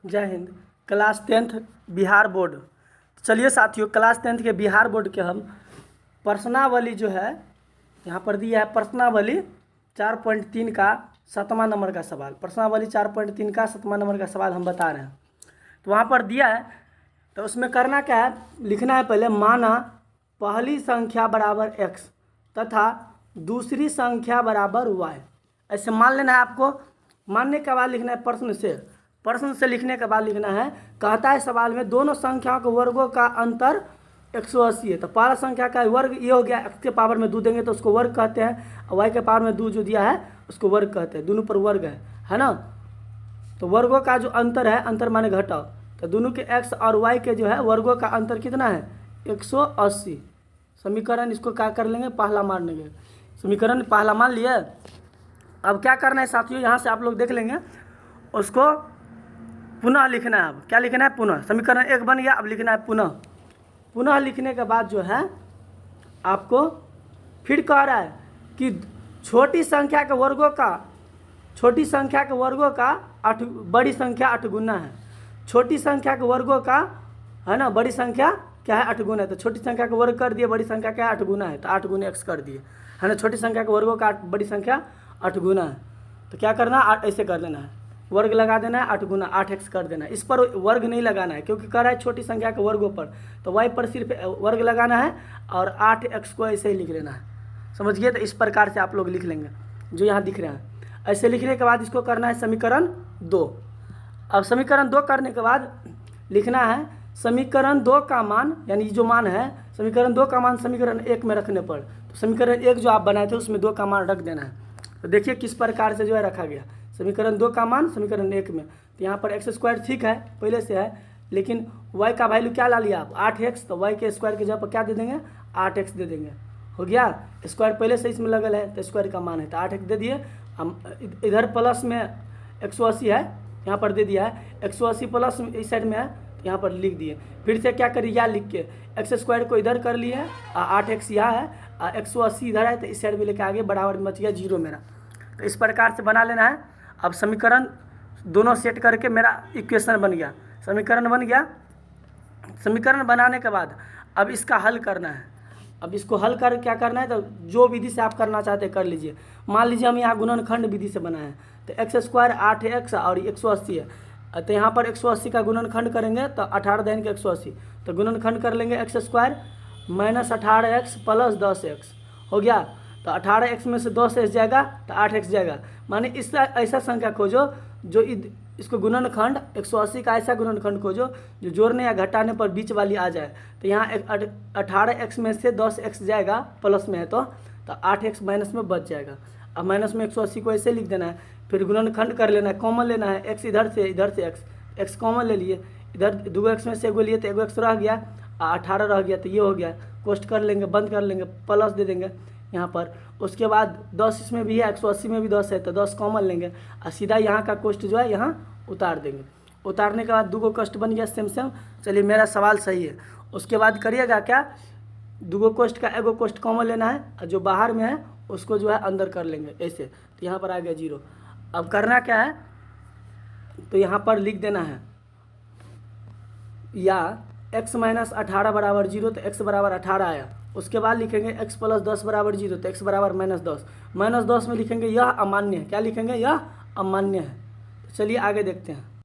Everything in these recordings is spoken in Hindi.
जय Hind. Class 10th Bihar board. चलिए साथियों, क्लास 10th के बिहार बोर्ड के हम प्रश्नावली जो है यहाँ पर दिया है, प्रश्नावली 4.3 का 7वां नंबर का सवाल। प्रश्नावली 4.3 का 7वां नंबर का सवाल हम बता रहे हैं। तो वहाँ पर दिया है, तो उसमें करना क्या है, लिखना है पहले माना पहली संख्या बराबर x तथा दूसरी संख्या बराबर y। ऐसे मान लेना है आपको। मानने के बाद लिखना है प्रश्न से लिखने के बाद लिखना है, कहता है सवाल में दोनों संख्याओं के वर्गों का अंतर 180 है। तो पहला संख्या का वर्ग ये हो गया, x के पावर में 2 देंगे तो उसको वर्ग कहते हैं, और y के पावर में 2 जो दिया है उसको वर्ग कहते हैं। दोनों पर वर्ग है ना। तो वर्गों का जो अंतर है, अंतर माने घटाओ, तो दोनों के x और y के जो है वर्गों का अंतर कितना है 180। समीकरण इसको क्या कर लेंगे, पहला मान लेंगे। समीकरण पहला मान लिया। अब क्या करना है साथियों, यहाँ से आप लोग देख लेंगे, उसको पुनः लिखना है। अब क्या लिखना है, पुनः। समीकरण 1 बन गया, अब लिखना है पुनः लिखने के बाद जो है आपको फिर कह रहा है कि छोटी संख्या के वर्गों का बड़ी संख्या 8 गुना है। छोटी संख्या के वर्गों का है ना, बड़ी संख्या क्या है 8 गुना है। तो छोटी संख्या का वर्ग कर दिए, बड़ी संख्या क्या है 8 गुना है, तो 8 गुना x कर दिए, है ना। छोटी संख्या के वर्गों का बड़ी संख्या 8 गुना है, तो क्या करना है, ऐसे कर देना है, वर्ग लगा देना है, 8 गुना 8x कर देना है। इस पर वर्ग नहीं लगाना है क्योंकि कह रहा है छोटी संख्या के वर्गों पर, तो y पर सिर्फ वर्ग लगाना है और 8x को ऐसे ही लिख लेना है। समझिए, तो इस प्रकार से आप लोग लिख लेंगे जो यहाँ दिख रहे हैं। ऐसे लिखने के बाद इसको करना है समीकरण 2। अब समीकरण 2 करने के बाद लिखना है समीकरण 2 का मान, यानी जो मान है समीकरण 2 का मान समीकरण 1 में रखने पर, तो समीकरण 1 जो आप बनाए थे उसमें 2 का मान रख देना है। तो देखिए किस प्रकार से जो है रखा गया, समीकरण 2 का मान समीकरण 1 में। तो यहाँ पर x² ठीक है, पहले से है, लेकिन y का वैल्यू क्या ला लिया आप 8x, तो y के स्क्वायर की जगह पर क्या दे देंगे 8x दे देंगे, हो गया। स्क्वायर पहले से इसमें लगल है तो स्क्वायर का मान है, तो 8x दे दिए। हम इधर प्लस में 180 है, यहाँ पर दे दिया है 180 प्लस इस साइड में है, तो यहाँ पर लिख दिए। फिर से क्या करिए, या लिख के x² को इधर कर लिए, 8x यहाँ है, 180 इधर है, तो इस साइड में लेके आगे बराबर बच गया 0 मेरा। तो इस प्रकार से बना लेना है। अब समीकरण दोनों सेट करके मेरा इक्वेशन बन गया, समीकरण बन गया। समीकरण बनाने के बाद अब इसका हल करना है। अब इसको हल कर क्या करना है, तो जो विधि से आप करना चाहते हैं कर लीजिए। मान लीजिए हम यहाँ गुणनखंड विधि से बनाए हैं, तो x² 8x और 180 है, तो यहाँ पर 180 का गुणनखंड करेंगे तो 18 देन के 180, तो गुणनखंड कर लेंगे x² minus 18x plus 10x, हो गया। तो 18x में से 10x जाएगा तो 8x जाएगा। माने इस ऐसा संख्या खोजो जो इसको गुणनखंड 180 का ऐसा गुणनखंड खोजो जो जोड़ने या घटाने पर बीच वाली आ जाए। तो यहाँ 18x में से 10x जाएगा, प्लस में है तो 8x माइनस में बच जाएगा। अब माइनस में 180 को ऐसे लिख देना है, फिर गुणनखंड कर लेना है, कॉमन लेना है, x इधर से x कॉमन ले लिए, इधर 2x में से एगो लिए तो एगो x रह गया, 18 रह गया, तो ये हो गया। कोष्ट कर लेंगे, बंद कर लेंगे, प्लस दे देंगे यहाँ पर। उसके बाद 10 इसमें भी है, 180 में भी 10 है, तो 10 कॉमन लेंगे और सीधा यहाँ का कोष्ट जो है यहाँ उतार देंगे। उतारने के बाद 2 गो कोष्ट बन गया सेम। चलिए मेरा सवाल सही है। उसके बाद करिएगा क्या, 2 गो कोष्ट का एगो कोष्ट कॉमन लेना है और जो बाहर में है उसको जो है अंदर कर लेंगे ऐसे, तो यहाँ पर आ गया 0। अब करना क्या है, तो यहाँ पर लिख देना है या x माइनस 18 बराबर 0, तो x बराबर 18 आया। उसके बाद लिखेंगे x प्लस 10 बराबर 0, तो x बराबर -10। -10 में लिखेंगे यह अमान्य है, क्या लिखेंगे, यह अमान्य है। तो चलिए आगे देखते हैं।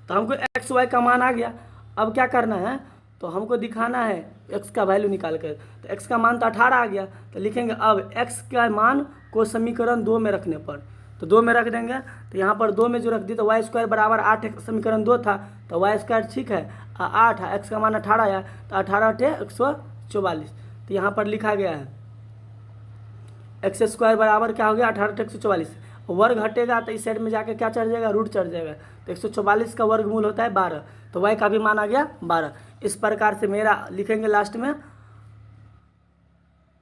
तो हमको x y का मान आ गया। अब क्या करना है, तो हमको दिखाना है x का वैल्यू निकाल कर। तो x का मान तो 18 आ गया, तो लिखेंगे अब x का मान को समीकरण 2 में रखने पर, तो 2 में रख देंगे। तो यहाँ पर 2 में जो रख दी तो y² बराबर 8 समीकरण 2 था, तो y² ठीक है 8 है, x का मान 18 आया, तो 18 × 144। तो यहाँ पर लिखा गया है x² बराबर क्या हो गया 18 × 144। वर्ग हटेगा तो इस साइड में जाके क्या चढ़ जाएगा, रूट चढ़ जाएगा, तो 144 का वर्गमूल होता है 12, तो y का भी मान आ गया 12। इस प्रकार से मेरा लिखेंगे लास्ट में,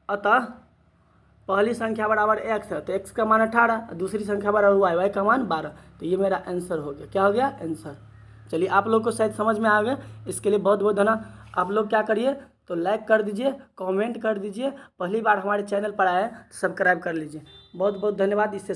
अतः पहली संख्या बराबर x है, तो x का मान 18, दूसरी संख्या बराबर y का मान 12, तो ये मेरा आंसर हो गया। क्या हो गया, आंसर। चलिए आप लोग को शायद समझ में आ गया, इसके लिए बहुत बहुत धन्यवाद। आप लोग क्या करिए, तो लाइक कर दीजिए, कमेंट कर दीजिए, पहली बार हमारे चैनल पर आए तो सब्सक्राइब कर लीजिए। बहुत बहुत धन्यवाद। इससे